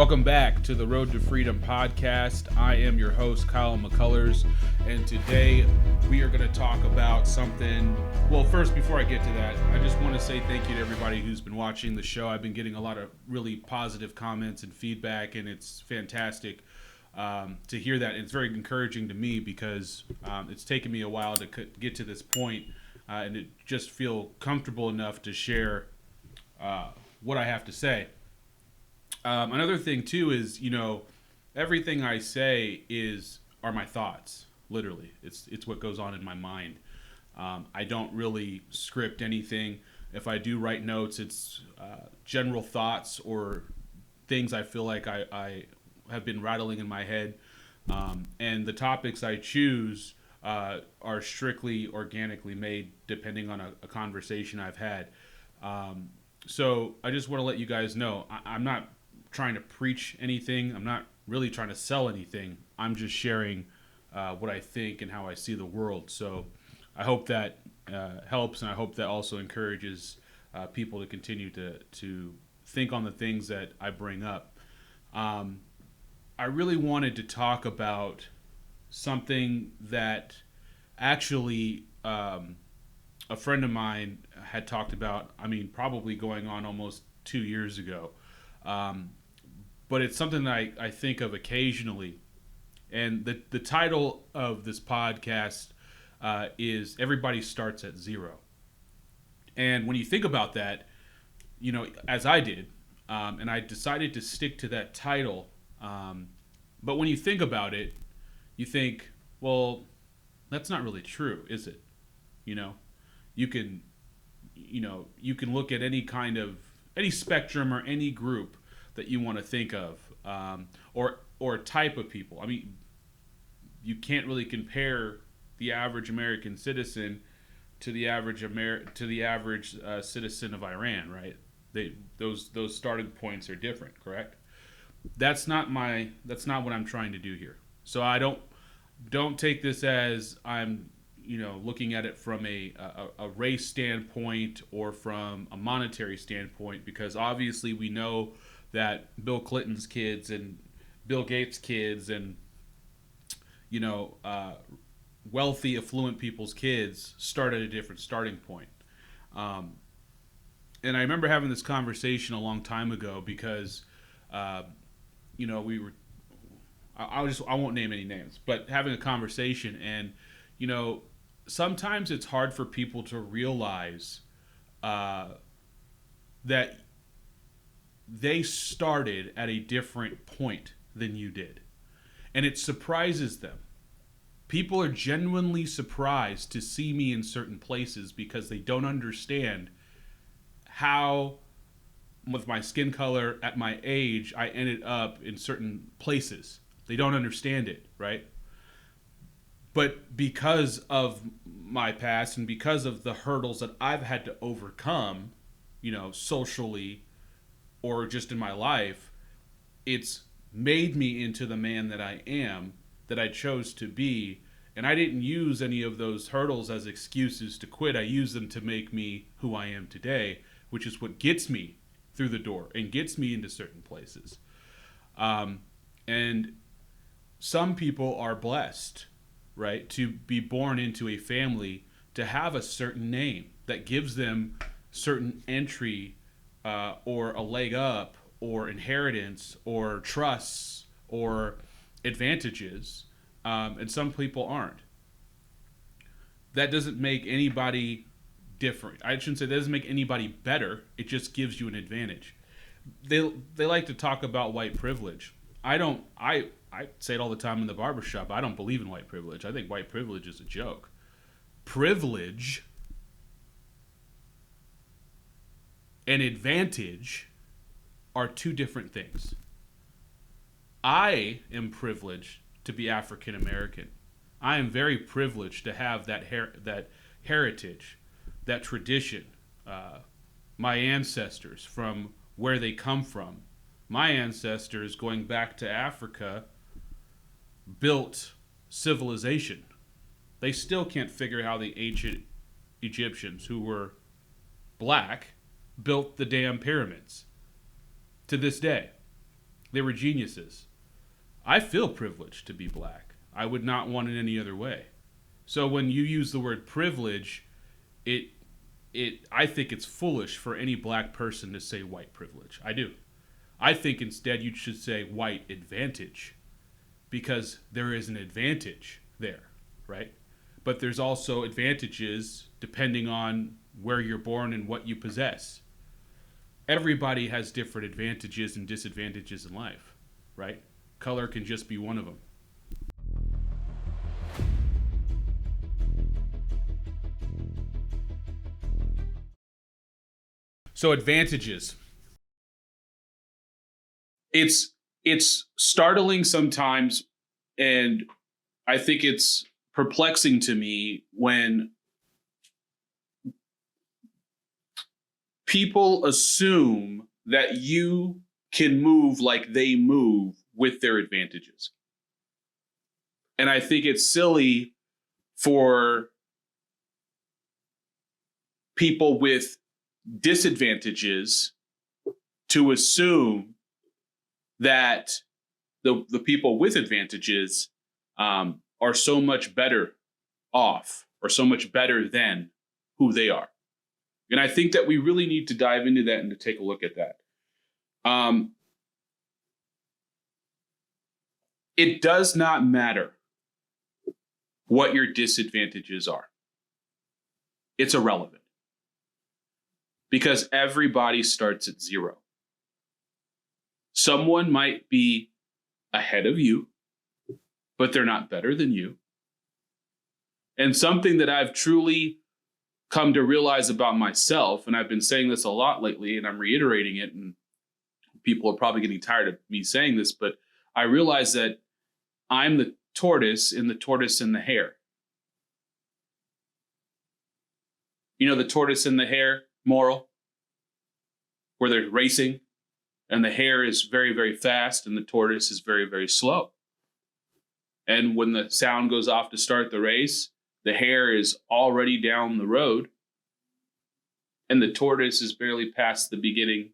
Welcome back to the Road to Freedom podcast. I am your host, Kyle McCullers, and today we are going to talk about something. Well, first, before I get to that, I just want to say thank you to everybody who's been watching the show. I've been getting a lot of really positive comments and feedback, and it's fantastic to hear that. It's very encouraging to me because it's taken me a while to get to this point, and to just feel comfortable enough to share what I have to say. Another thing too is, everything I say are my thoughts. Literally, it's what goes on in my mind. I don't really script anything. If I do write notes, it's general thoughts or things I feel like I have been rattling in my head. And the topics I choose are strictly organically made, depending on a conversation I've had. So I just want to let you guys know I'm not trying to preach anything. I'm not really trying to sell anything. I'm just sharing what I think and how I see the world. So I hope that helps, and I hope that also encourages people to continue to think on the things that I bring up. I really wanted to talk about something that actually a friend of mine had talked about, probably going on almost 2 years ago. But it's something that I think of occasionally. And the title of this podcast is Everybody Starts at Zero. And when you think about that, as I did, and I decided to stick to that title. But when you think about it, you think, well, that's not really true, is it? You can look at any spectrum or any group that you want to think of, or type of people. You can't really compare the average American citizen to the average citizen of Iran, right? Those starting points are different, correct? That's not what I'm trying to do here. So I don't take this as I'm looking at it from a race standpoint or from a monetary standpoint, because obviously we know that Bill Clinton's kids and Bill Gates' kids and wealthy, affluent people's kids start at a different starting point. And I remember having this conversation a long time ago because we were I won't name any names, but having a conversation, and sometimes it's hard for people to realize that they started at a different point than you did. And it surprises them. People are genuinely surprised to see me in certain places because they don't understand how, with my skin color at my age, I ended up in certain places. They don't understand it, right? But because of my past and because of the hurdles that I've had to overcome, socially or just in my life, it's made me into the man that I am, that I chose to be. And I didn't use any of those hurdles as excuses to quit. I used them to make me who I am today, which is what gets me through the door and gets me into certain places. And some people are blessed, right, to be born into a family, to have a certain name that gives them certain entry or a leg up or inheritance or trusts or advantages, and some people aren't. That doesn't make anybody different. I shouldn't say that doesn't make anybody better. It just gives you an advantage. They like to talk about white privilege. I say it all the time in the barbershop. I don't believe in white privilege. I think white privilege is a joke. Privilege and advantage are two different things. I am privileged to be African American. I am very privileged to have that heritage, that tradition. My ancestors, from where they come from. My ancestors, going back to Africa, built civilization. They still can't figure out how the ancient Egyptians, who were black, built the damn pyramids to this day. They were geniuses. I feel privileged to be black. I would not want it any other way. So when you use the word privilege, it I think it's foolish for any black person to say white privilege. I do. I think instead you should say white advantage, because there is an advantage there, right? But there's also advantages depending on where you're born and what you possess. Everybody has different advantages and disadvantages in life, right? Color can just be one of them. So advantages. It's startling sometimes, and I think it's perplexing to me when people assume that you can move like they move with their advantages. And I think it's silly for people with disadvantages to assume that the people with advantages are so much better off or so much better than who they are. And I think that we really need to dive into that and to take a look at that. It does not matter what your disadvantages are. It's irrelevant. Because everybody starts at zero. Someone might be ahead of you, but they're not better than you. And something that I've truly come to realize about myself, and I've been saying this a lot lately, and I'm reiterating it, and people are probably getting tired of me saying this, but I realize that I'm the tortoise in the tortoise and the hare. You know the tortoise and the hare moral? Where they're racing, and the hare is very, very fast, and the tortoise is very, very slow. And when the sound goes off to start the race, the hare is already down the road, and the tortoise is barely past the beginning,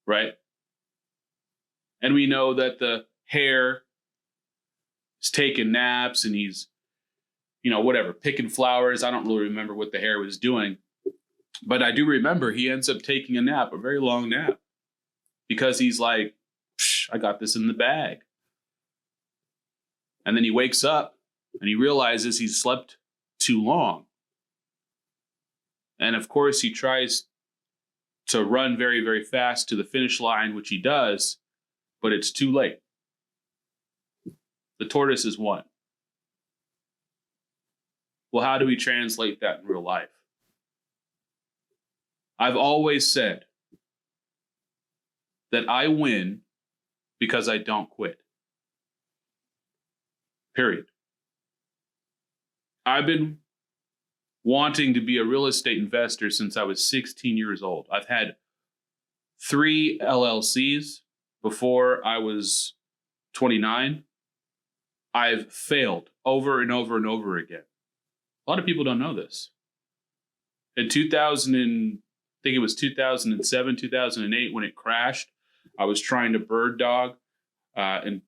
right? And we know that the hare is taking naps, and he's, picking flowers. I don't really remember what the hare was doing. But I do remember he ends up taking a nap, a very long nap, because he's like, I got this in the bag. And then he wakes up and he realizes he's slept too long. And of course, he tries to run very, very fast to the finish line, which he does, but it's too late. The tortoise is won. Well, how do we translate that in real life? I've always said that I win because I don't quit. Period. I've been wanting to be a real estate investor since I was 16 years old. I've had 3 LLCs before I was 29. I've failed over and over and over again. A lot of people don't know this. In 2007, 2008, when it crashed, I was trying to bird dog and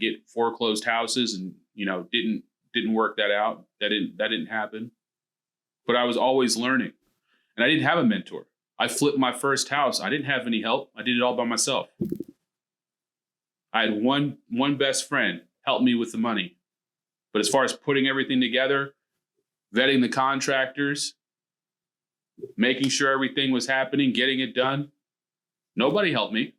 get foreclosed houses, and didn't work that out. That didn't happen. But I was always learning, and I didn't have a mentor. I flipped my first house. I didn't have any help. I did it all by myself. I had one best friend help me with the money, but as far as putting everything together, vetting the contractors, making sure everything was happening, getting it done, nobody helped me.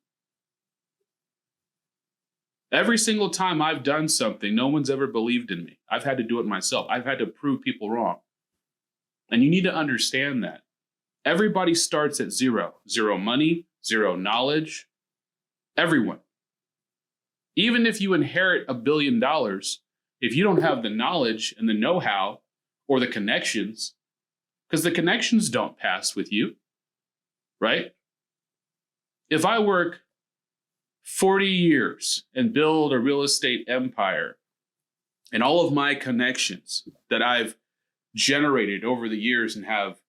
Every single time I've done something, no one's ever believed in me. I've had to do it myself. I've had to prove people wrong. And you need to understand that. Everybody starts at zero. Zero money, zero knowledge. Everyone. Even if you inherit $1 billion, if you don't have the knowledge and the know-how or the connections, because the connections don't pass with you, right? If I work 40 years and build a real estate empire, and all of my connections that I've generated over the years and have,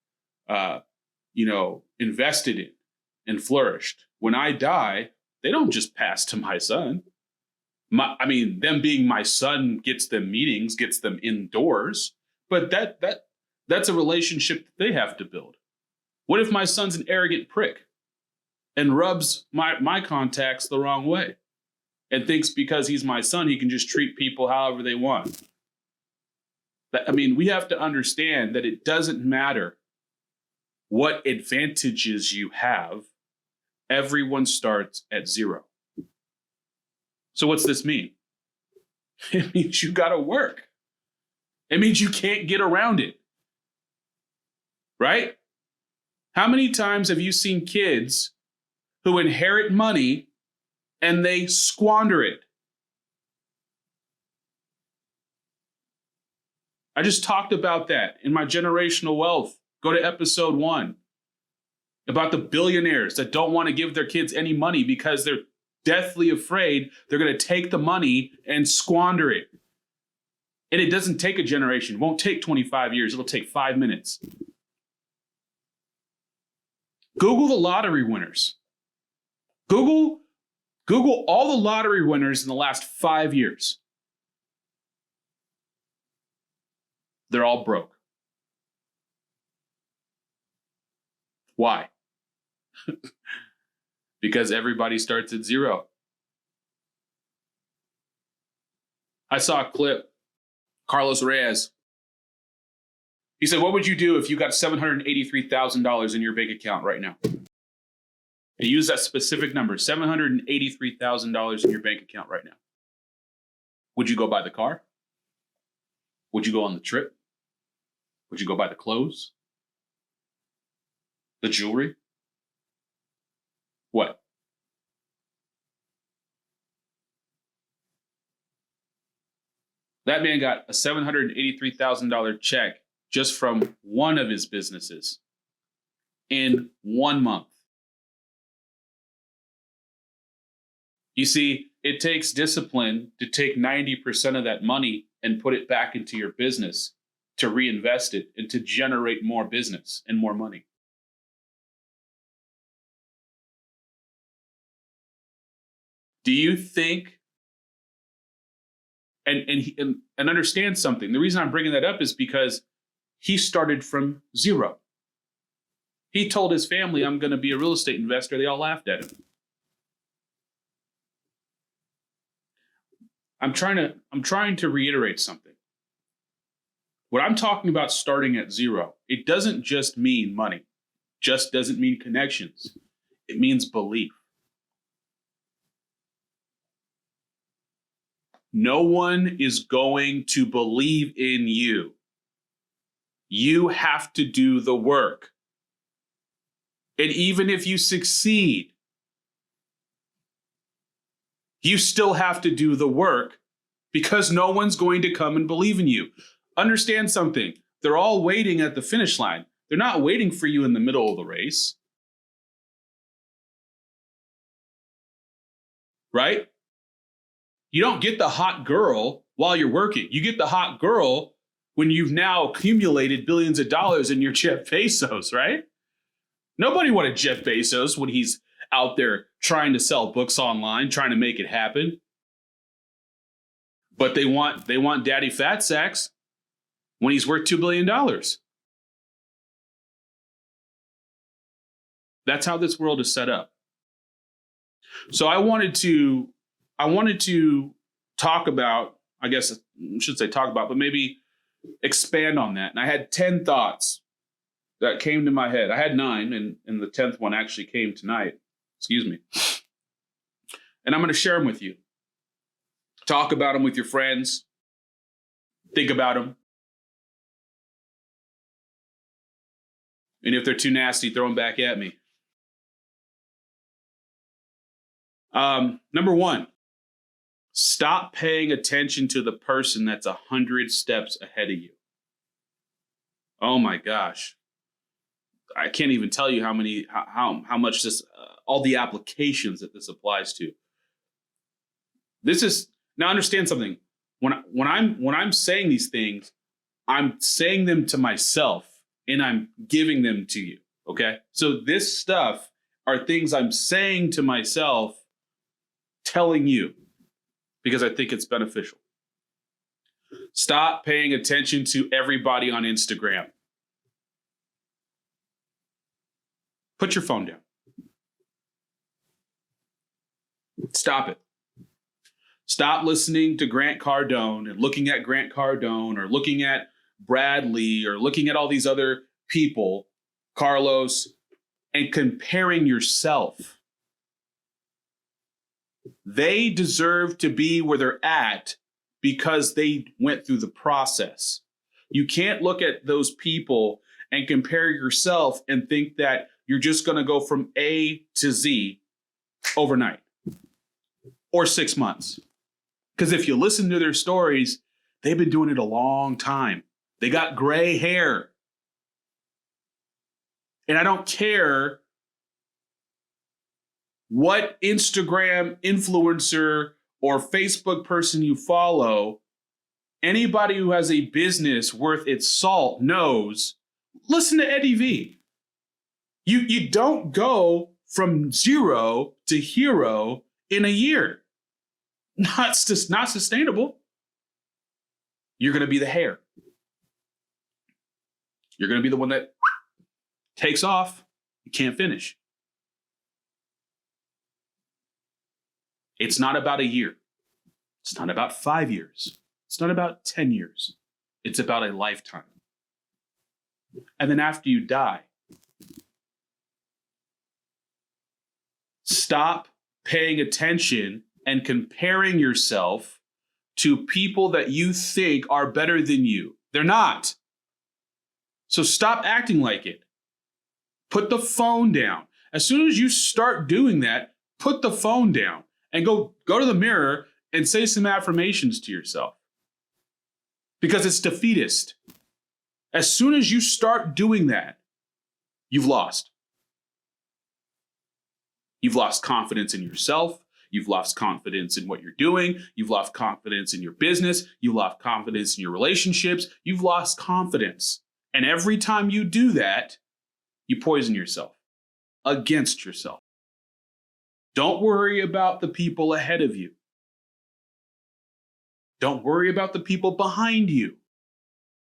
invested in and flourished, when I die, they don't just pass to my son. Them being my son gets them meetings, gets them indoors, but that's a relationship that they have to build. What if my son's an arrogant prick and rubs my contacts the wrong way and thinks because he's my son, he can just treat people however they want? We have to understand that it doesn't matter what advantages you have. Everyone starts at zero. So what's this mean? It means you got to work. It means you can't get around it. Right? How many times have you seen kids who inherit money and they squander it? I just talked about that in my generational wealth. Go to episode 1 about the billionaires that don't want to give their kids any money because they're deathly afraid they're going to take the money and squander it. And it doesn't take a generation. It won't take 25 years. It'll take 5 minutes. Google the lottery winners. Google all the lottery winners in the last 5 years. They're all broke. Why? Because everybody starts at zero. I saw a clip, Carlos Reyes. He said, what would you do if you got $783,000 in your bank account right now? He used that specific number, $783,000 in your bank account right now. Would you go buy the car? Would you go on the trip? Would you go buy the clothes? The jewelry? What? That man got a $783,000 check just from one of his businesses in 1 month. You see, it takes discipline to take 90% of that money and put it back into your business, to reinvest it and to generate more business and more money. Do you think, and understand something, the reason I'm bringing that up is because he started from zero. He told his family, I'm going to be a real estate investor. They all laughed at him. I'm trying to reiterate something. What I'm talking about starting at zero, it doesn't just mean money, just doesn't mean connections. It means belief. No one is going to believe in you. You have to do the work. And even if you succeed, you still have to do the work because no one's going to come and believe in you. Understand something. They're all waiting at the finish line. They're not waiting for you in the middle of the race. Right? You don't get the hot girl while you're working. You get the hot girl when you've now accumulated billions of dollars in your Jeff Bezos, right? Nobody wanted Jeff Bezos when he's out there trying to sell books online, trying to make it happen. But they want Daddy Fat Sacks when he's worth $2 billion. That's how this world is set up. So I wanted to talk about, I guess I should say talk about, but maybe expand on that. And I had 10 thoughts that came to my head. I had 9, and the 10th one actually came tonight. Excuse me. And I'm going to share them with you. Talk about them with your friends. Think about them. And if they're too nasty, throw them back at me. Number 1, stop paying attention to the person that's 100 steps ahead of you. Oh my gosh. I can't even tell you how much this, all the applications that this applies to. This is, now understand something. When I'm saying these things, I'm saying them to myself and I'm giving them to you. Okay. So this stuff are things I'm saying to myself telling you because I think it's beneficial. Stop paying attention to everybody on Instagram. Put your phone down. Stop it. Stop listening to Grant Cardone and looking at Grant Cardone or looking at Bradley or looking at all these other people, Carlos, and comparing yourself. They deserve to be where they're at because they went through the process. You can't look at those people and compare yourself and think that you're just going to go from A to Z overnight or 6 months. Because if you listen to their stories, they've been doing it a long time. They got gray hair. And I don't care what Instagram influencer or Facebook person you follow. Anybody who has a business worth its salt knows, listen to Eddie V. You don't go from zero to hero in a year. Not sustainable. You're going to be the hare. You're going to be the one that takes off. You can't finish. It's not about a year. It's not about 5 years. It's not about 10 years. It's about a lifetime. And then after you die, stop paying attention and comparing yourself to people that you think are better than you. They're not. So stop acting like it. Put the phone down. As soon as you start doing that, put the phone down and go to the mirror and say some affirmations to yourself. Because it's defeatist. As soon as you start doing that, you've lost. You've lost confidence in yourself. You've lost confidence in what you're doing. You've lost confidence in your business. You've lost confidence in your relationships. You've lost confidence. And every time you do that, you poison yourself against yourself. Don't worry about the people ahead of you. Don't worry about the people behind you.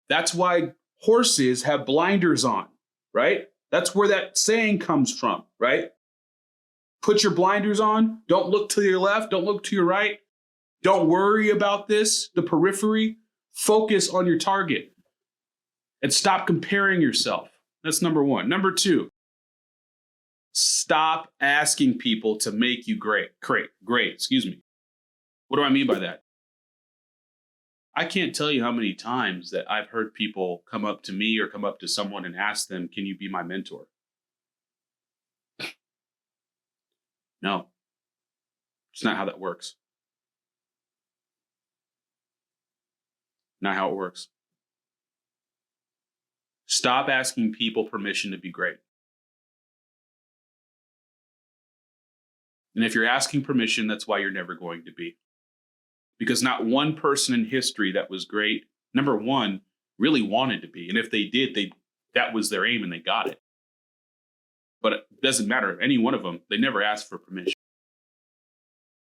That's why horses have blinders on, right? That's where that saying comes from, right? Put your blinders on. Don't look to your left. Don't look to your right. Don't worry about this, the periphery. Focus on your target and stop comparing yourself. That's number one. Number two, stop asking people to make you great. Excuse me. What do I mean by that? I can't tell you how many times that I've heard people come up to me or come up to someone and ask them, can you be my mentor? No, it's not how that works. Not how it works. Stop asking people permission to be great. And if you're asking permission, that's why you're never going to be. Because not one person in history that was great, number one, really wanted to be. And if they did, that was their aim and they got it. But it doesn't matter. Any one of them, they never asked for permission.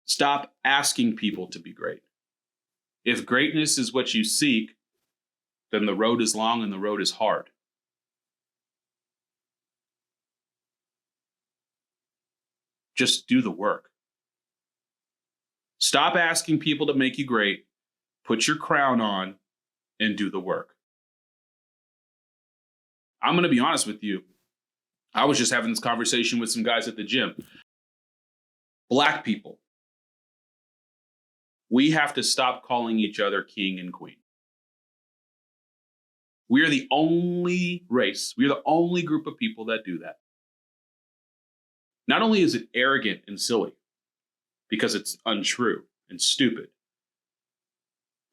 Stop asking people to be great. If greatness is what you seek, then the road is long and the road is hard. Just do the work. Stop asking people to make you great. Put your crown on and do the work. I'm going to be honest with you. I was just having this conversation with some guys at the gym. Black people. We have to stop calling each other king and queen. We are the only race, we are the only group of people that do that. Not only is it arrogant and silly, because it's untrue and stupid,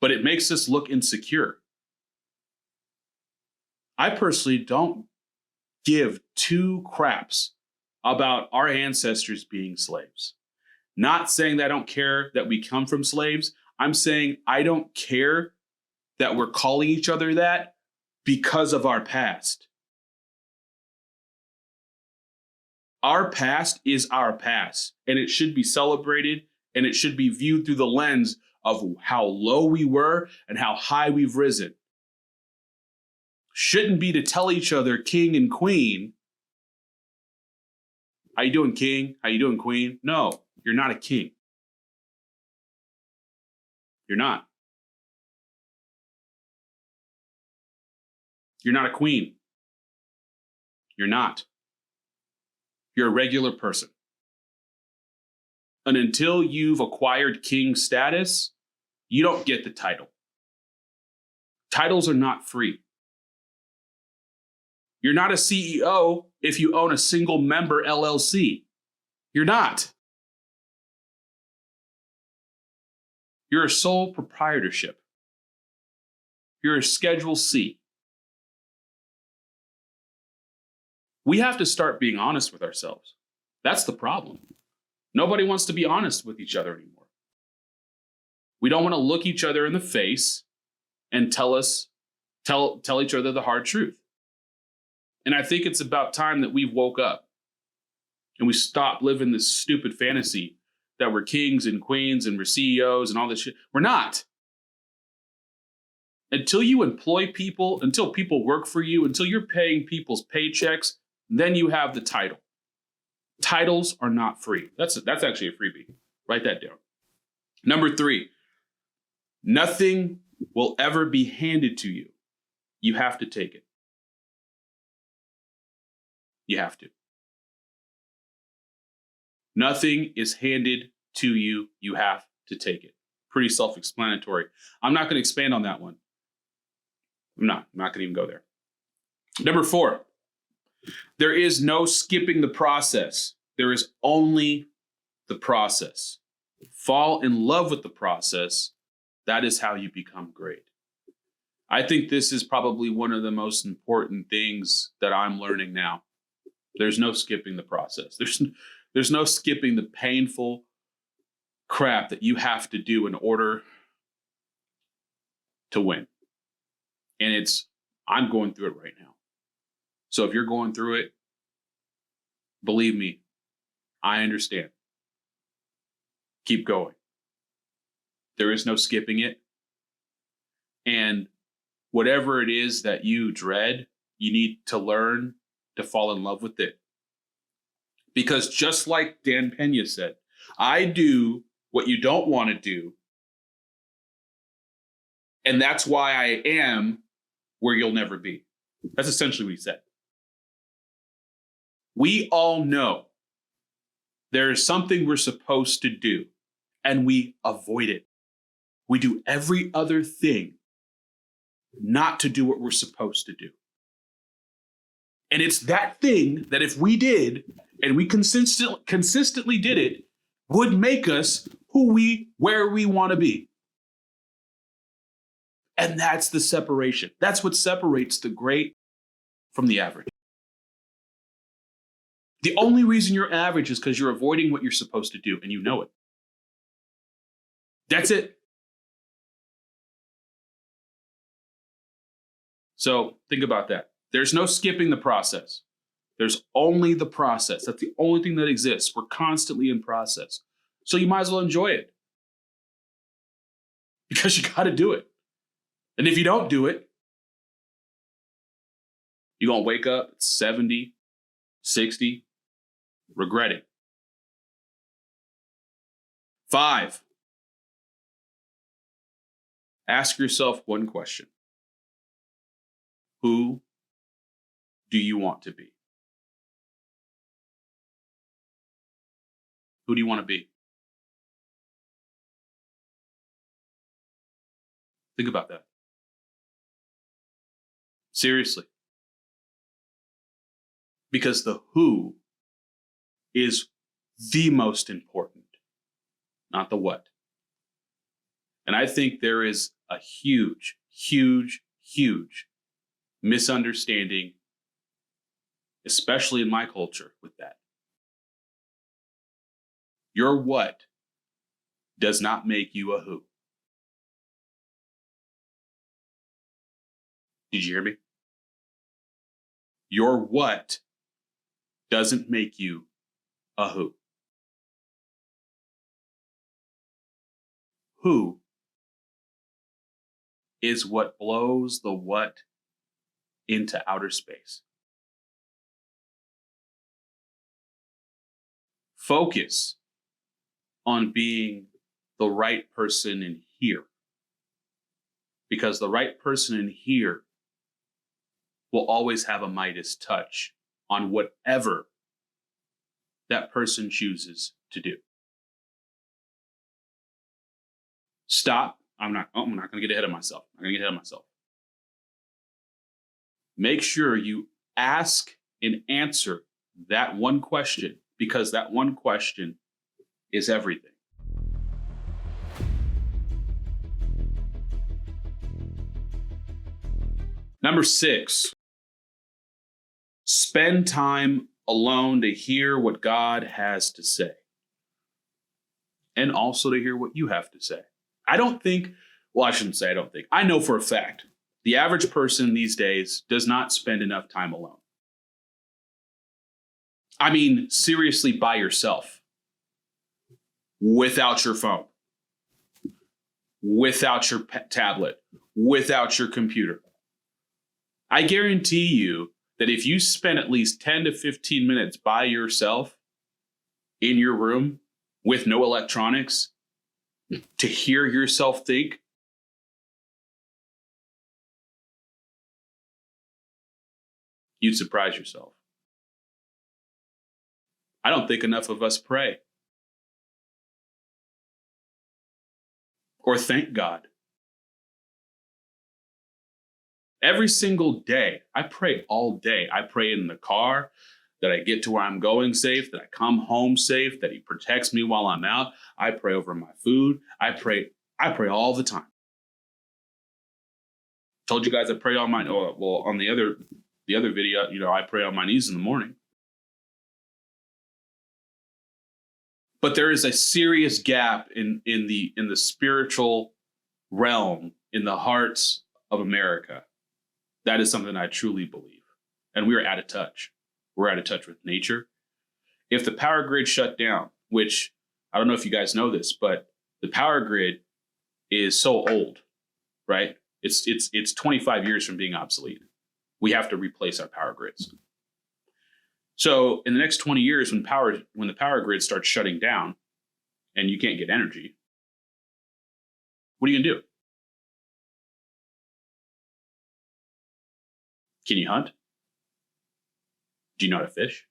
but it makes us look insecure. I personally don't give two craps about our ancestors being slaves. Not saying that I don't care that we come from slaves. I'm saying I don't care that we're calling each other that because of our past. Our past is our past, and it should be celebrated And it should be viewed through the lens of how low we were and how high we've risen. Shouldn't be to tell each other king and queen. How you doing, king? How you doing, queen? No, you're not a king. You're not. You're not a queen. You're not. You're a regular person. And until you've acquired king status, you don't get the title. Titles are not free. You're not a CEO if you own a single member LLC. You're not. You're a sole proprietorship. You're a Schedule C. We have to start being honest with ourselves. That's the problem. Nobody wants to be honest with each other anymore. We don't want to look each other in the face and tell each other the hard truth. And I think it's about time that we woke up and we stopped living this stupid fantasy that we're kings and queens and we're CEOs and all this shit. We're not. Until you employ people, until people work for you, until you're paying people's paychecks, then you have the title. Titles are not free. That's actually a freebie. Write that down. Number 3, nothing will ever be handed to you. You have to take it. You have to. Nothing is handed to you. You have to take it. Pretty self-explanatory. I'm not going to expand on that one. I'm not going to even go there. Number 4, there is no skipping the process. There is only the process. Fall in love with the process. That is how you become great. I think this is probably one of the most important things that I'm learning now. There's no skipping the process. There's no skipping the painful crap that you have to do in order to win. And I'm going through it right now. So if you're going through it, believe me, I understand. Keep going. There is no skipping it. And whatever it is that you dread, you need to learn to fall in love with it. Because just like Dan Pena said, I do what you don't want to do. And that's why I am where you'll never be. That's essentially what he said. We all know there is something we're supposed to do, and we avoid it. We do every other thing not to do what we're supposed to do. And it's that thing that if we did, and we consistently did it, would make us where we want to be. And that's the separation. That's what separates the great from the average. The only reason you're average is because you're avoiding what you're supposed to do, and you know it. That's it. So think about that. There's no skipping the process. There's only the process. That's the only thing that exists. We're constantly in process. So you might as well enjoy it. Because you got to do it. And if you don't do it, you're going to wake up at 70, 60, regretting. 5, ask yourself one question. Who do you want to be? Who do you want to be? Think about that. Seriously. Because the who is the most important, not the what. And I think there is a huge, huge, huge misunderstanding, especially in my culture, with that. Your what does not make you a who. Did you hear me? Your what doesn't make you a who. who is what blows the what into outer space. Focus on being the right person in here, because the right person in here will always have a Midas touch on whatever that person chooses to do. Stop. I'm not going to get ahead of myself. Make sure you ask and answer that one question, because that one question is everything. Number 6, spend time alone to hear what God has to say, and also to hear what you have to say. I know for a fact, the average person these days does not spend enough time alone. I mean, seriously, by yourself, without your phone, without your tablet, without your computer. I guarantee you that if you spend at least 10 to 15 minutes by yourself in your room with no electronics to hear yourself think, you'd surprise yourself. I don't think enough of us pray or thank God. Every single day, I pray all day. I pray in the car that I get to where I'm going safe, that I come home safe, that He protects me while I'm out. I pray over my food. I pray all the time. Told you guys I pray on on the other video, I pray on my knees in the morning. But there is a serious gap in the spiritual realm in the hearts of America. That is something I truly believe. And we are out of touch. We're out of touch with nature. If the power grid shut down, which I don't know if you guys know this, but the power grid is so old, right? It's 25 years from being obsolete. We have to replace our power grids. So in the next 20 years, when the power grid starts shutting down and you can't get energy, what are you gonna do? Can you hunt? Do you know how to fish?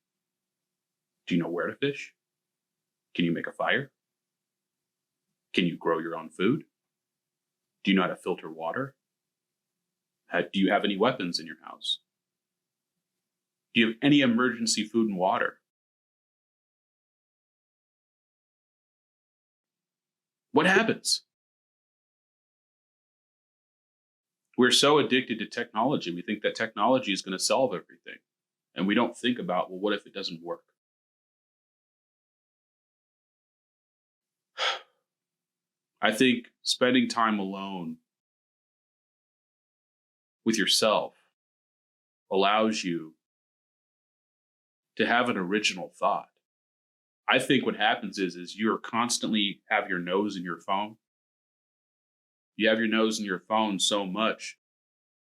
Do you know where to fish? Can you make a fire? Can you grow your own food? Do you know how to filter water? Do you have any weapons in your house? Do you have any emergency food and water? What happens? We're so addicted to technology. We think that technology is going to solve everything. And we don't think about, well, what if it doesn't work? I think spending time alone with yourself allows you to have an original thought. I think what happens is you're constantly have your nose in your phone. You have your nose in your phone so much,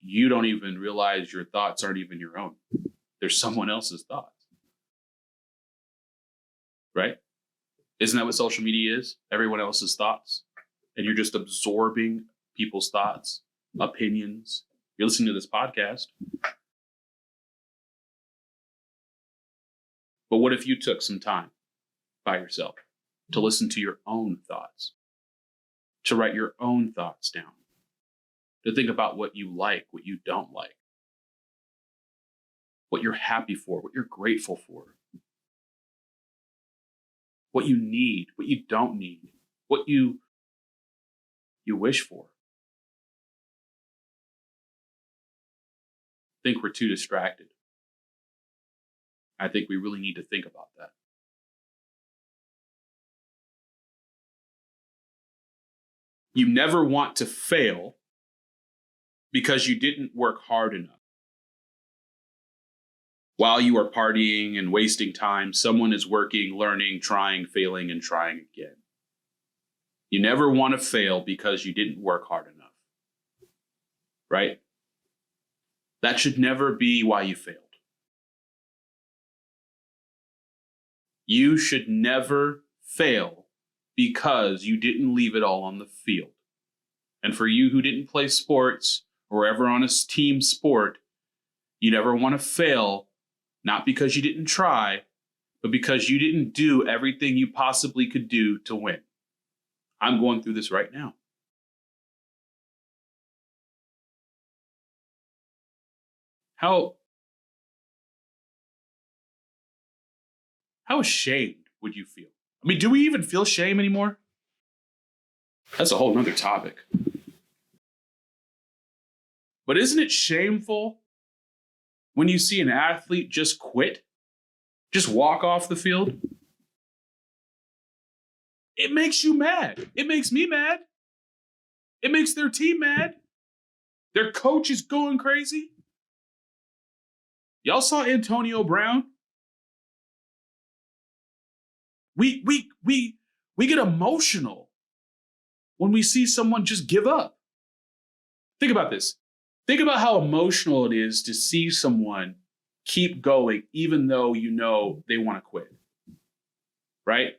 you don't even realize your thoughts aren't even your own. They're someone else's thoughts. Right? Isn't that what social media is? Everyone else's thoughts. And you're just absorbing people's thoughts, opinions. You're listening to this podcast. But what if you took some time by yourself to listen to your own thoughts, to write your own thoughts down, to think about what you like, what you don't like, what you're happy for, what you're grateful for, what you need, what you don't need, what you wish for. I think we're too distracted. I think we really need to think about that. You never want to fail because you didn't work hard enough. While you are partying and wasting time, someone is working, learning, trying, failing, and trying again. You never want to fail because you didn't work hard enough, right? That should never be why you failed. You should never fail because you didn't leave it all on the field. And for you who didn't play sports or ever on a team sport, you never want to fail, not because you didn't try, but because you didn't do everything you possibly could do to win. I'm going through this right now. How ashamed would you feel? I mean, do we even feel shame anymore? That's a whole nother topic. But isn't it shameful when you see an athlete just quit? Just walk off the field? It makes you mad. It makes me mad. It makes their team mad. Their coach is going crazy. Y'all saw Antonio Brown? We get emotional when we see someone just give up. Think about this. Think about how emotional it is to see someone keep going even though you know they want to quit. Right?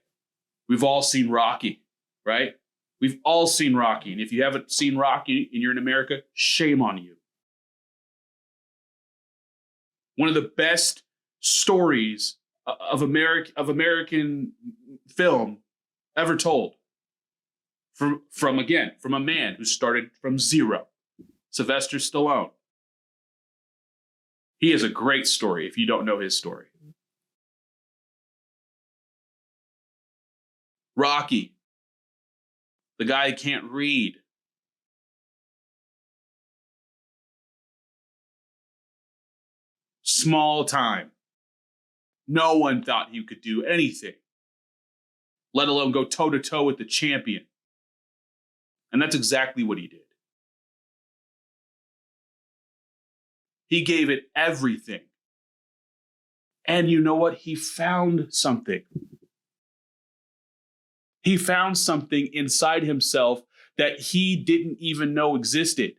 We've all seen Rocky, right? We've all seen Rocky. And if you haven't seen Rocky and you're in America, shame on you. One of the best stories of American film ever told. From a man who started from zero. Sylvester Stallone. He has a great story if you don't know his story. Rocky, the guy who can't read. Small time. No one thought he could do anything, let alone go toe-to-toe with the champion. And that's exactly what he did. He gave it everything. And you know what? He found something. He found something inside himself that he didn't even know existed.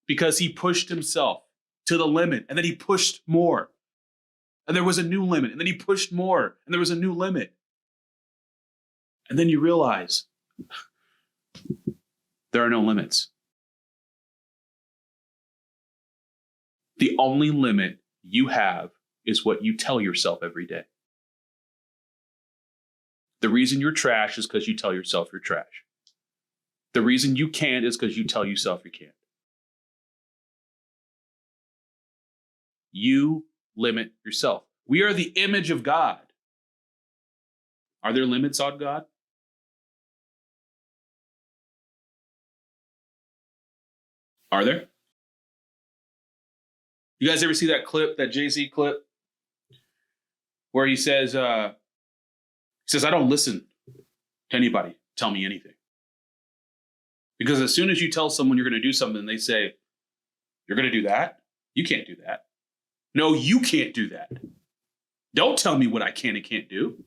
Because he pushed himself to the limit, and then he pushed more. And there was a new limit, and then he pushed more, and there was a new limit. And then you realize there are no limits. The only limit you have is what you tell yourself every day. The reason you're trash is because you tell yourself you're trash. The reason you can't is because you tell yourself you can't. You limit yourself. We are the image of God. Are there limits on God? Are there? You guys ever see that clip, that Jay-Z clip, where he says, I don't listen to anybody tell me anything. Because as soon as you tell someone you're going to do something, they say, you're going to do that? You can't do that. No, you can't do that. Don't tell me what I can and can't do.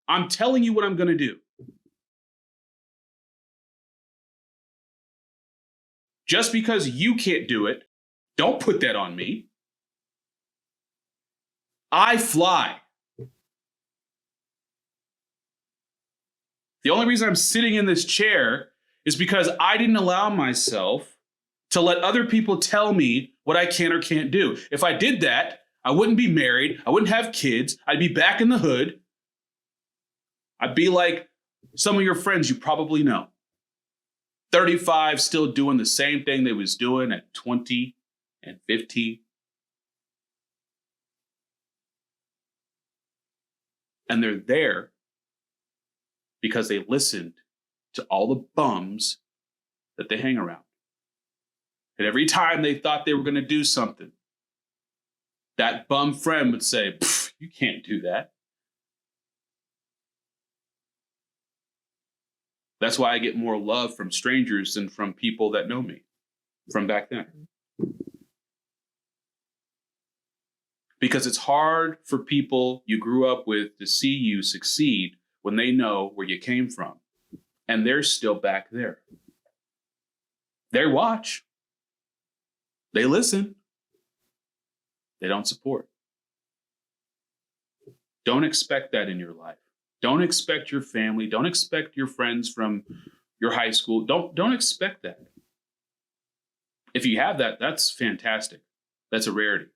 I'm telling you what I'm going to do. Just because you can't do it, don't put that on me. I fly. The only reason I'm sitting in this chair is because I didn't allow myself to let other people tell me what I can or can't do. If I did that, I wouldn't be married. I wouldn't have kids. I'd be back in the hood. I'd be like some of your friends you probably know. 35, still doing the same thing they was doing at 20 and 15. And they're there because they listened to all the bums that they hang around. And every time they thought they were going to do something, that bum friend would say, you can't do that. That's why I get more love from strangers than from people that know me from back then. Because it's hard for people you grew up with to see you succeed when they know where you came from. And they're still back there. They watch. They listen. They don't support. Don't expect that in your life. Don't expect your family. Don't expect your friends from your high school. Don't expect that. If you have that, that's fantastic. That's a rarity.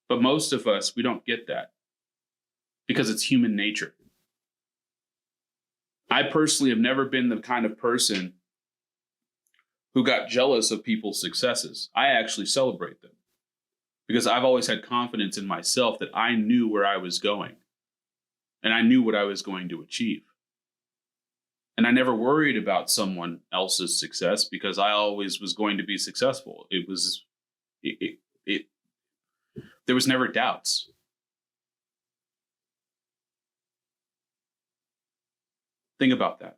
But most of us, we don't get that because it's human nature. I personally have never been the kind of person who got jealous of people's successes. I actually celebrate them because I've always had confidence in myself that I knew where I was going and I knew what I was going to achieve. And I never worried about someone else's success because I always was going to be successful. There was never doubts. Think about that.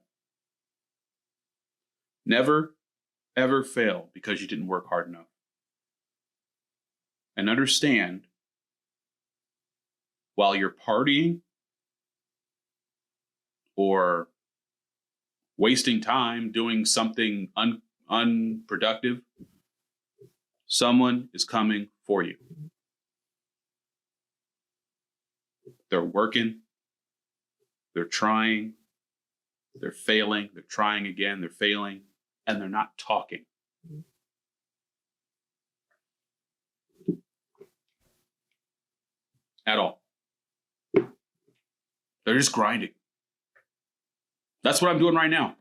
Never, ever fail because you didn't work hard enough. And understand, while you're partying or wasting time doing something unproductive, someone is coming for you. They're working, they're trying, they're failing, they're trying again, they're failing, and they're not talking. At all. They're just grinding. That's what I'm doing right now.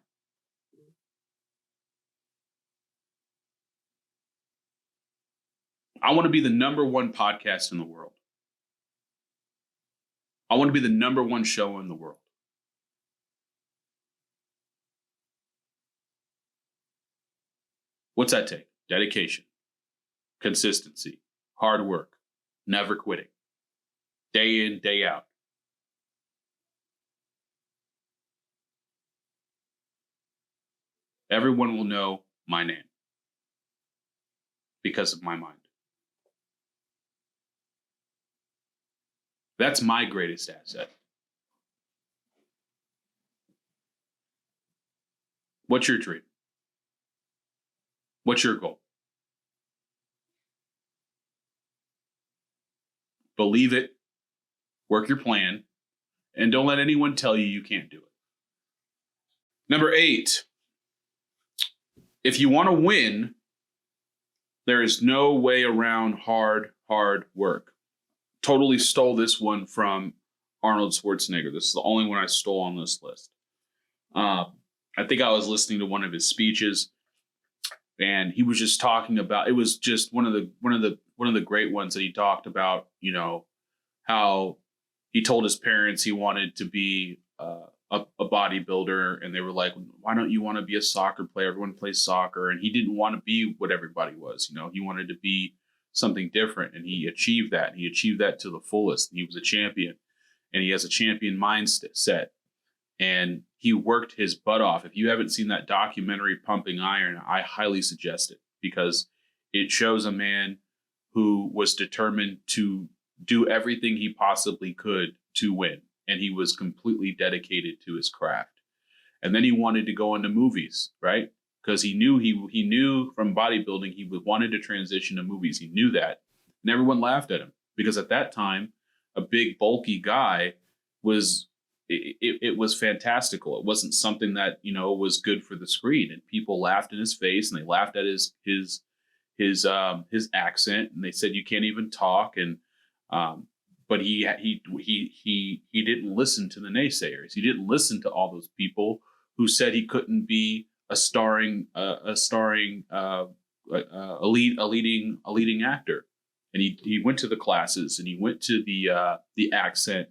I want to be the #1 podcast in the world. I want to be the #1 show in the world. What's that take? Dedication, consistency, hard work, never quitting, day in, day out. Everyone will know my name because of my mind. That's my greatest asset. What's your dream? What's your goal? Believe it, work your plan, and don't let anyone tell you can't do it. Number 8, if you want to win, there is no way around hard work. Totally stole this one from Arnold Schwarzenegger. This is the only one I stole on this list. I think I was listening to one of his speeches, and he was just talking about. It was just one of the great ones that he talked about. You know, how he told his parents he wanted to be a bodybuilder, and they were like, "Why don't you want to be a soccer player? Everyone plays soccer," and he didn't want to be what everybody was. You know, he wanted to be something different, and he achieved that. He achieved that to the fullest. He was a champion, and he has a champion mindset, and he worked his butt off. If you haven't seen that documentary Pumping Iron, I highly suggest it because it shows a man who was determined to do everything he possibly could to win, and he was completely dedicated to his craft. And then he wanted to go into movies, right? Because he knew from bodybuilding he wanted to transition to movies. He knew that, and everyone laughed at him because at that time, a big bulky guy was fantastical. It wasn't something that was good for the screen, and people laughed in his face, and they laughed at his accent, and they said you can't even talk. And but he didn't listen to the naysayers. He didn't listen to all those people who said he couldn't be a leading actor. And he went to the classes, and he went to the accent,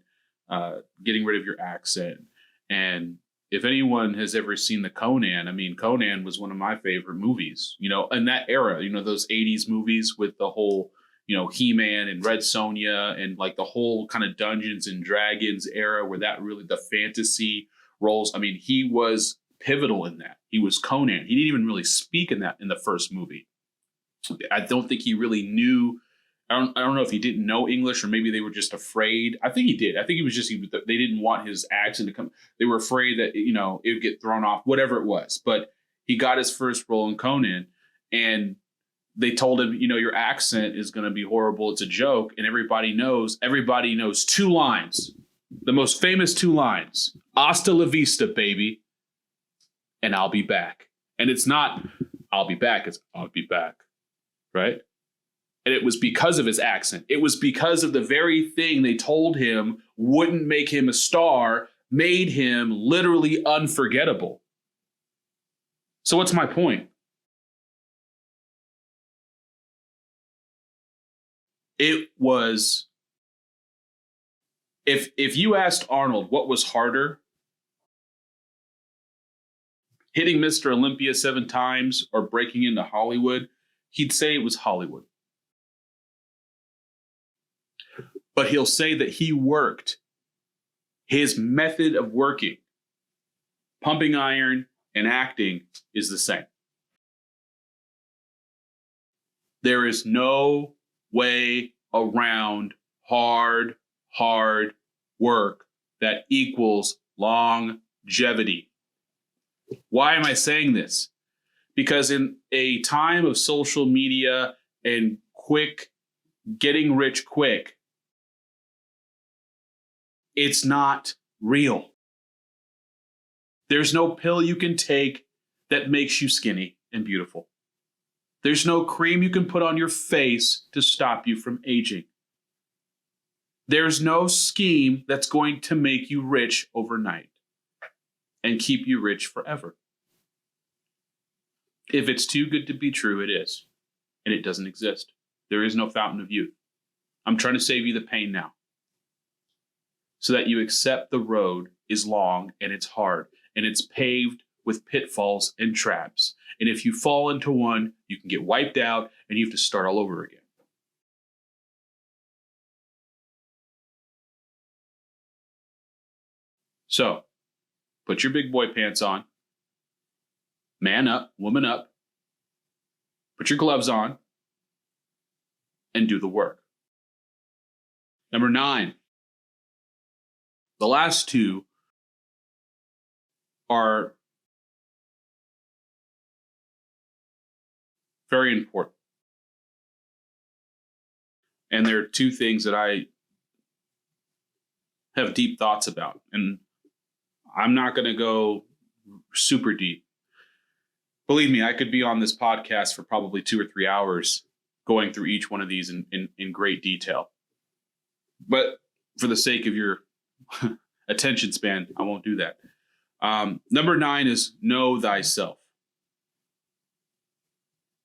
getting rid of your accent. And if anyone has ever seen the Conan, I mean, Conan was one of my favorite movies, in that era, those 80s movies with the whole, He-Man and Red Sonja and like the whole kind of Dungeons and Dragons era where that really the fantasy roles. I mean, he was pivotal in that. He was Conan. He didn't even really speak in the first movie. I don't think he really knew I don't know if he didn't know English or maybe they were just afraid. I think he did. I think they didn't want his accent to come. They were afraid that it would get thrown off, whatever it was. But he got his first role in Conan, and they told him, your accent is going to be horrible. It's a joke, and everybody knows two lines, the most famous two lines: "Hasta la vista, baby," and "I'll be back." And it's not "I'll be back," it's "I'll be back," right? And it was because of his accent. It was because of the very thing they told him wouldn't make him a star, made him literally unforgettable. So what's my point? It was, if you asked Arnold what was harder, hitting Mr. Olympia 7 times or breaking into Hollywood, he'd say it was Hollywood. But he'll say that he worked. His method of working, pumping iron and acting, is the same. There is no way around hard work that equals longevity. Why am I saying this? Because in a time of social media and getting rich quick, it's not real. There's no pill you can take that makes you skinny and beautiful. There's no cream you can put on your face to stop you from aging. There's no scheme that's going to make you rich overnight and keep you rich forever. If it's too good to be true, it is. And it doesn't exist. There is no fountain of youth. I'm trying to save you the pain now, so that you accept the road is long and it's hard and it's paved with pitfalls and traps. And if you fall into one, you can get wiped out and you have to start all over again. So, put your big boy pants on, man up, woman up, put your gloves on, and do the work. Number 9. The last two are very important. And there are two things that I have deep thoughts about. And I'm not going to go super deep. Believe me, I could be on this podcast for probably 2 or 3 hours going through each one of these in great detail. But for the sake of your attention span, I won't do that. Number 9 is know thyself.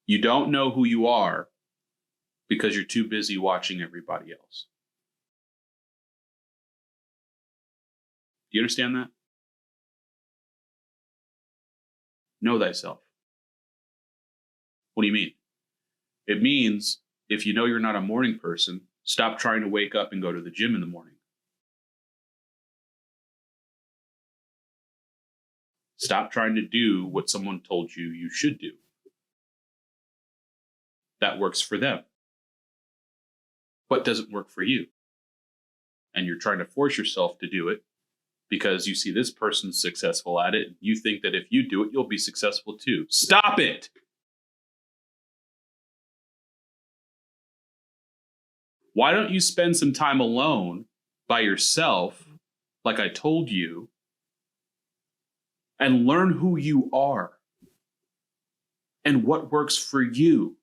You don't know who you are because you're too busy watching everybody else. Do you understand that? Know thyself. What do you mean? It means if you know you're not a morning person, stop trying to wake up and go to the gym in the morning. Stop trying to do what someone told you you should do. That works for them, but doesn't work for you. And you're trying to force yourself to do it because you see this person's successful at it. You think that if you do it, you'll be successful too. Stop it. Why don't you spend some time alone by yourself, like I told you, and learn who you are and what works for you,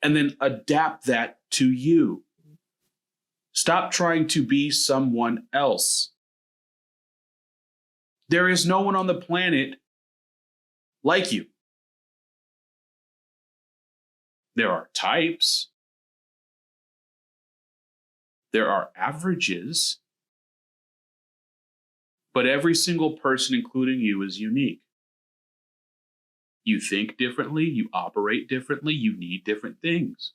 and then adapt that to you. Stop trying to be someone else. There is no one on the planet like you. There are types. There are averages. But every single person, including you, is unique. You think differently, you operate differently, you need different things.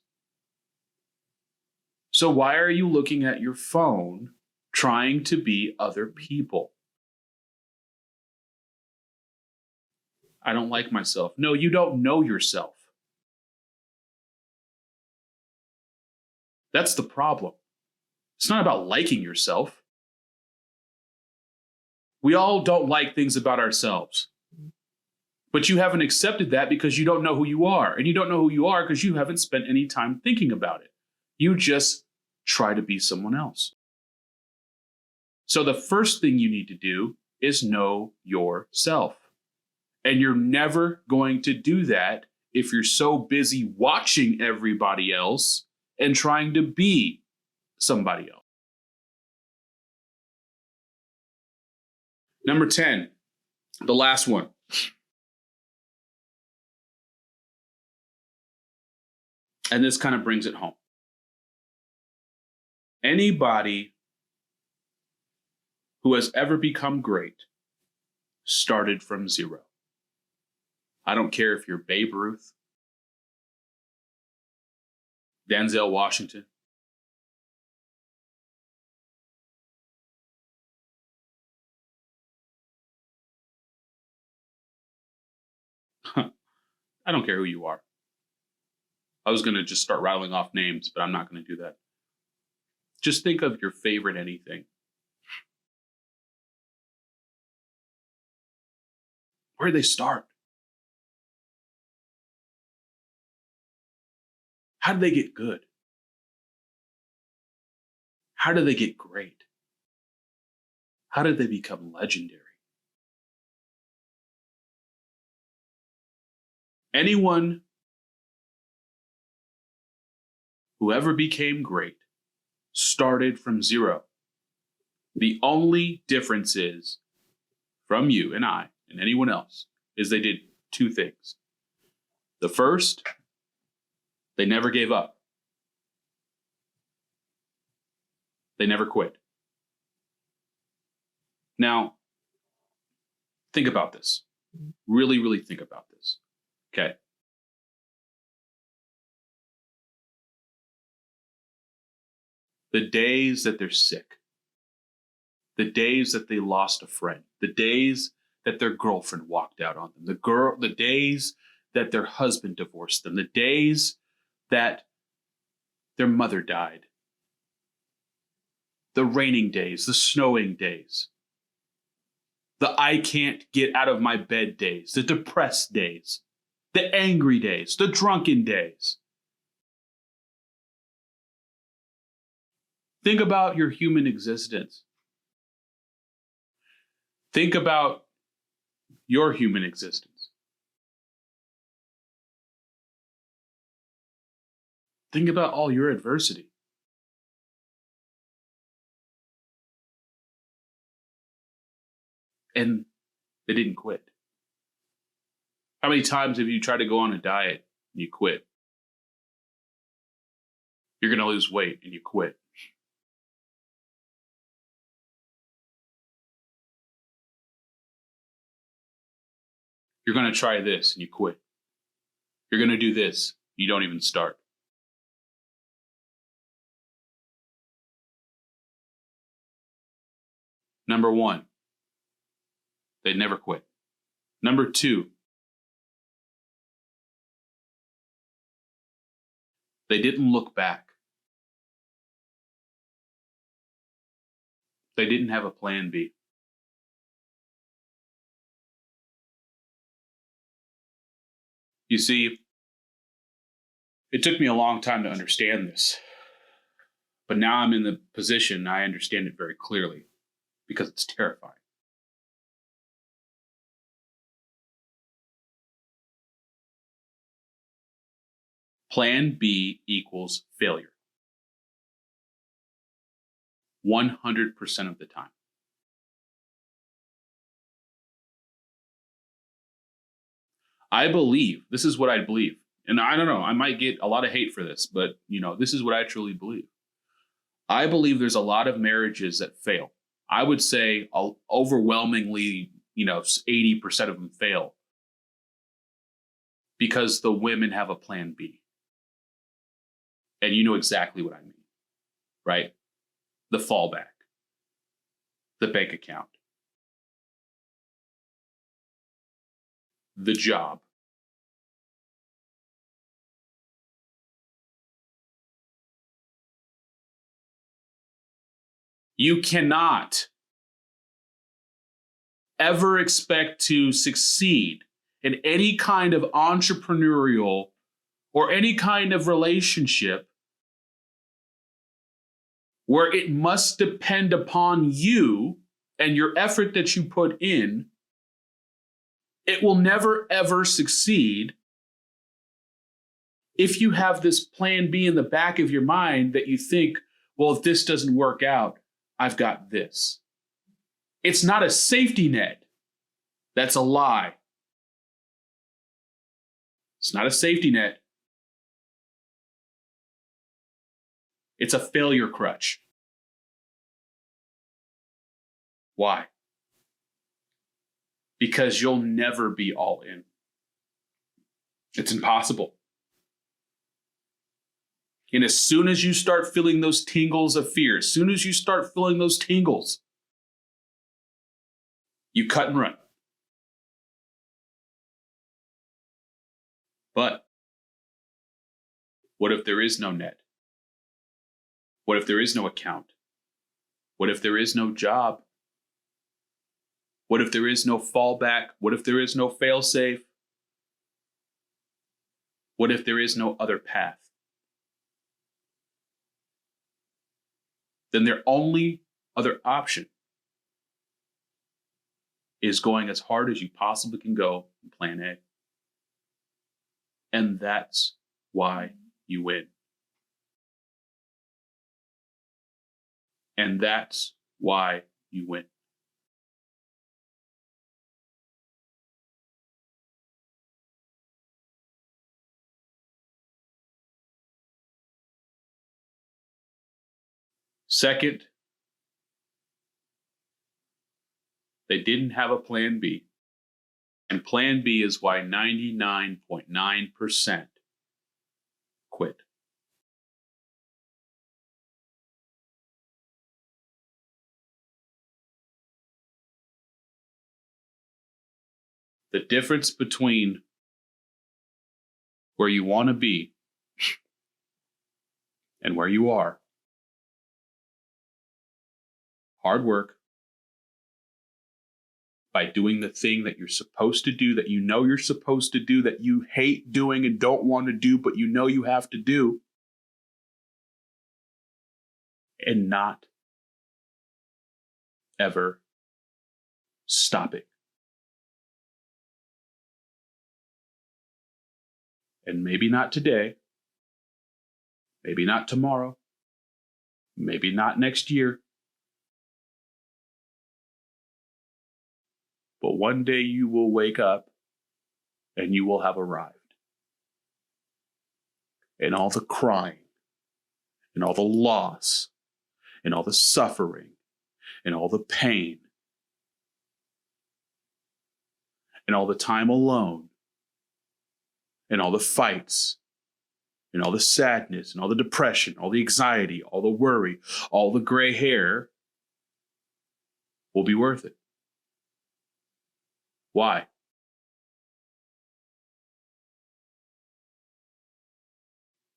So why are you looking at your phone trying to be other people? I don't like myself. No, you don't know yourself. That's the problem. It's not about liking yourself. We all don't like things about ourselves. But you haven't accepted that because you don't know who you are. And you don't know who you are because you haven't spent any time thinking about it. You just try to be someone else. So the first thing you need to do is know yourself. And you're never going to do that if you're so busy watching everybody else and trying to be somebody else. Number 10, the last one. And this kind of brings it home. Anybody who has ever become great started from zero. I don't care if you're Babe Ruth, Denzel Washington, I don't care who you are. I was going to just start rattling off names, but I'm not going to do that. Just think of your favorite anything. Where did they start? How did they get good? How did they get great? How did they become legendary? Anyone who ever became great started from zero. The only difference is from you and I and anyone else is they did two things. The first, they never gave up. They never quit. Now, think about this. Really, really think about this. Okay. The days that they're sick, the days that they lost a friend, the days that their girlfriend walked out on them, the days that their husband divorced them, the days that their mother died, the raining days, the snowing days, the I can't get out of my bed days, the depressed days, the angry days, the drunken days. Think about your human existence. Think about your human existence. Think about all your adversity. And they didn't quit. How many times have you tried to go on a diet and you quit? You're going to lose weight and you quit. You're going to try this and you quit. You're going to do this. You don't even start. Number one, they never quit. Number two, they didn't look back. They didn't have a plan B. You see, it took me a long time to understand this. But now I'm in the position, I understand it very clearly because it's terrifying. Plan B equals failure. 100% of the time. I believe, this is what I believe. And I don't know, I might get a lot of hate for this, but this is what I truly believe. I believe there's a lot of marriages that fail. I would say overwhelmingly, 80% of them fail because the women have a plan B. And you know exactly what I mean, right? The fallback, the bank account, the job, You cannot ever expect to succeed in any kind of entrepreneurial or any kind of relationship where it must depend upon you and your effort that you put in. It will never, ever succeed if you have this plan B in the back of your mind that you think, well, if this doesn't work out, I've got this. It's not a safety net. That's a lie. It's not a safety net. It's a failure crutch. Why? Because you'll never be all in. It's impossible. And as soon as you start feeling those tingles of fear, as soon as you start feeling those tingles, you cut and run. But what if there is no net? What if there is no account? What if there is no job? What if there is no fallback? What if there is no failsafe? What if there is no other path? Then their only other option is going as hard as you possibly can go in plan A. And that's why you win. And that's why you win. Second, they didn't have a plan B. And plan B is why 99.9% quit. The difference between where you want to be and where you are: hard work, by doing the thing that you're supposed to do, that you know you're supposed to do, that you hate doing and don't want to do, but you know you have to do, and not ever stopping. And maybe not today, maybe not tomorrow, maybe not next year, but one day you will wake up and you will have arrived. And all the crying, and all the loss, and all the suffering, and all the pain, and all the time alone, and all the fights, and all the sadness, and all the depression, all the anxiety, all the worry, all the gray hair will be worth it. Why?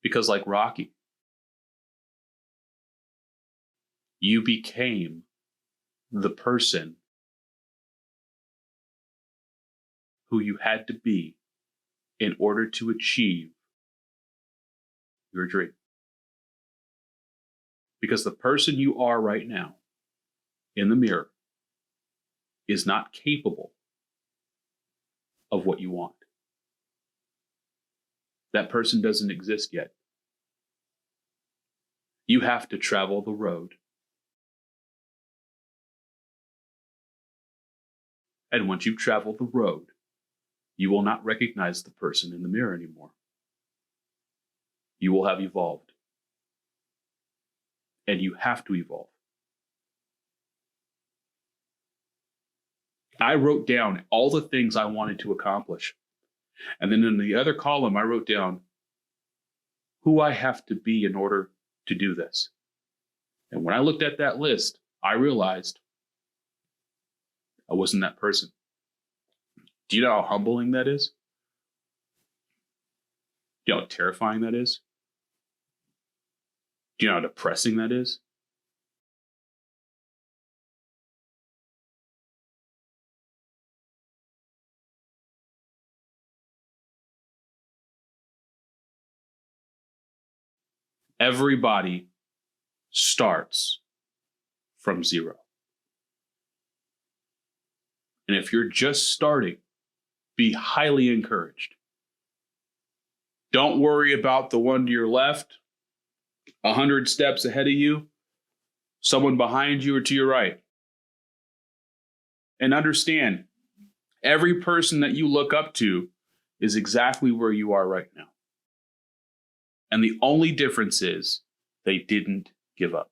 Because like Rocky, you became the person who you had to be in order to achieve your dream. Because the person you are right now in the mirror is not capable of what you want. That person doesn't exist yet. You have to travel the road. And once you've traveled the road, you will not recognize the person in the mirror anymore. You will have evolved. And you have to evolve. I wrote down all the things I wanted to accomplish. And then in the other column, I wrote down who I have to be in order to do this. And when I looked at that list, I realized I wasn't that person. Do you know how humbling that is? Do you know how terrifying that is? Do you know how depressing that is? Everybody starts from zero. And if you're just starting, be highly encouraged. Don't worry about the one to your left, 100 steps ahead of you, someone behind you or to your right. And understand, every person that you look up to is exactly where you are right now. And the only difference is they didn't give up.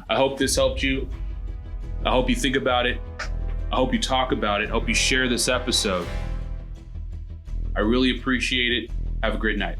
I hope this helped you. I hope you think about it. I hope you talk about it. I hope you share this episode. I really appreciate it. Have a great night.